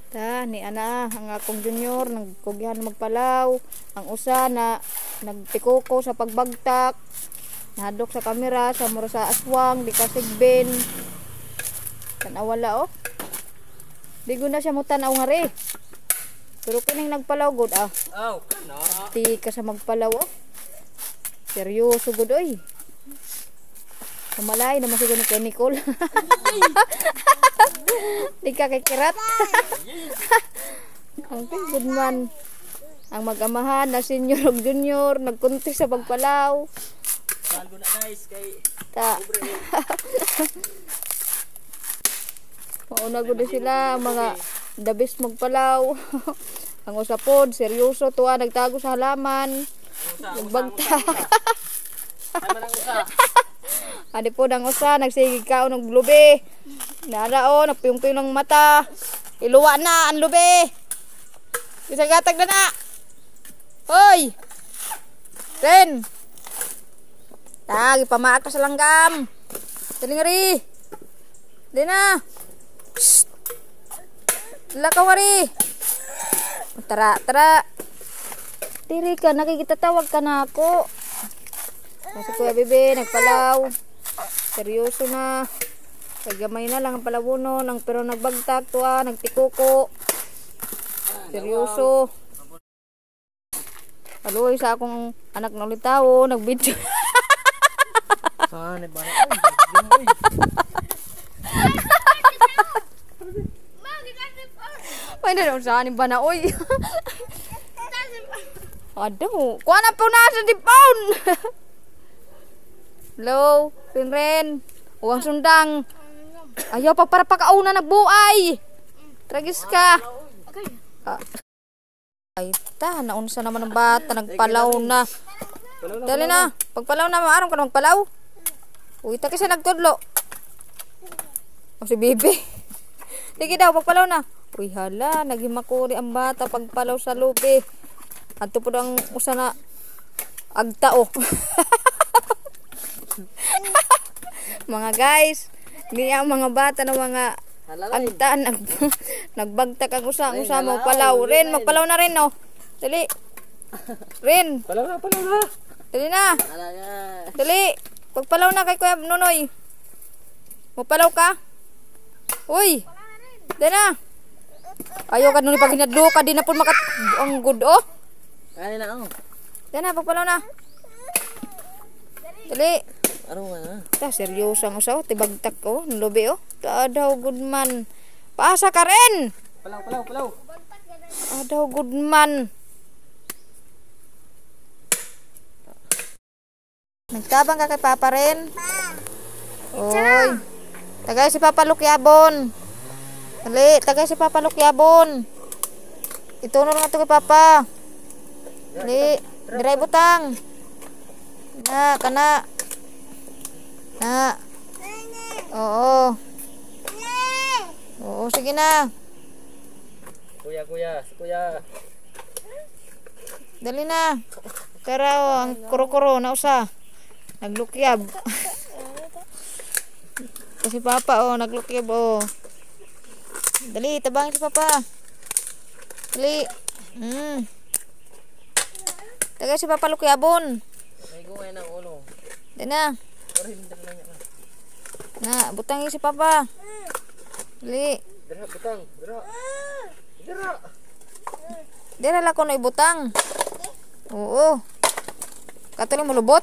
Ta ni ana ang akong junior nagkugyan magpalaw, ang usa na nagtikuko sa pagbagtak, nahadok sa kamera sa mura sa aswang di kasigben. Tanawala oh. Di na siya mutanaw nga re. Pero kining nagpalaw gud ah. Oh, no. Di ka sa magpalaw oh. Seryoso gud oy. Kumalay naman siguro ni kay Nicole. Di ka kay Kirat. Okay, good man. Ang mag-amahan na senior ug junior nagkunti sa pagpalaw. Bago na guys kay Ta. Mauna gud sila ang mga the best magpalaw. Ang usapod seryoso tuwa nagtago sa halaman. Nagbagta. ay manang usa. Adi po ang usa nagsigig ka og lubi. Narao napiyong-piyong ng mata. Iluwa na ang lubi. Isang gatag na na. Hoy. Ren. Tagi pamaak ka sa langgam. Dali nga ri. Dali na. Psst. Lakaw nga ri. Tara, tara. Diri ka, nakikitatawag ka na ako. Kasi Kuya Bebe, nagpalaw. Seryoso na. Kagamay na lang ang palawono. Pero nagbagtak to ah, nagtikuko. Seryoso. Aloy sa akong anak na ulit tao, nagbidyo. Saan ba na? Ay, na saan ba na oy? Aduh, kuha na po na sa dipon. Hello, Ren. Uwang sundang. Ayaw pa para pakauna nagbuay. Tragis ka. Ay, ta, naunsa naman ng bata, nagpalaw na. Dali na, pagpalaw na, maaram ka na magpalaw. Uy, ta kasi nagtudlo. O si Bibi. Sige daw, pagpalaw na. Uy, hala, naghimakuri ang bata pagpalaw sa lubi. Ato po ang usa na agtao. Mga guys, ni ang mga bata na mga agtaan nagbagtak ang usa magpalaw. Ren, magpalaw na rin no. Dali. Ren. Palaw na, palaw na. Dali na. Dali. Pagpalaw na kay Kuya Nonoy. Magpalaw ka. Uy. Dali na. Ayaw ka nun ipaghinadlo ka di na po makat ang good oh. Kaya na oh. Dali na, pagpalaw na. Dali. Ano nga na? Ta seryoso ang usaw, tibagtak ko, nulobi oh. Daw good man. Paasa ka rin. Palaw, palaw, palaw. Daw good man. Nagtabang ka kay Papa rin. Oy. Tagay si Papa Lukyabon. Dali, tagay si Papa Lukyabon. Itunod nga to kay Papa. Dali, diray butang. Na, kana. Na. Oo. Oo, sige na. Kuya, kuya, si kuya. Dali na. Tara oh, ang kuro-kuro na usa. Naglukyab. Kasi Papa oh, naglukyab oh. Dali, tabangin si Papa. Dali. Tagay si Papa lukyabon. May gungay ng ulo. Dali na. Na, butangin si Papa. Dali. Dira, butang. Dira. Dira. Dira la ko na ibutang. Oo. Katuloy mo lubot.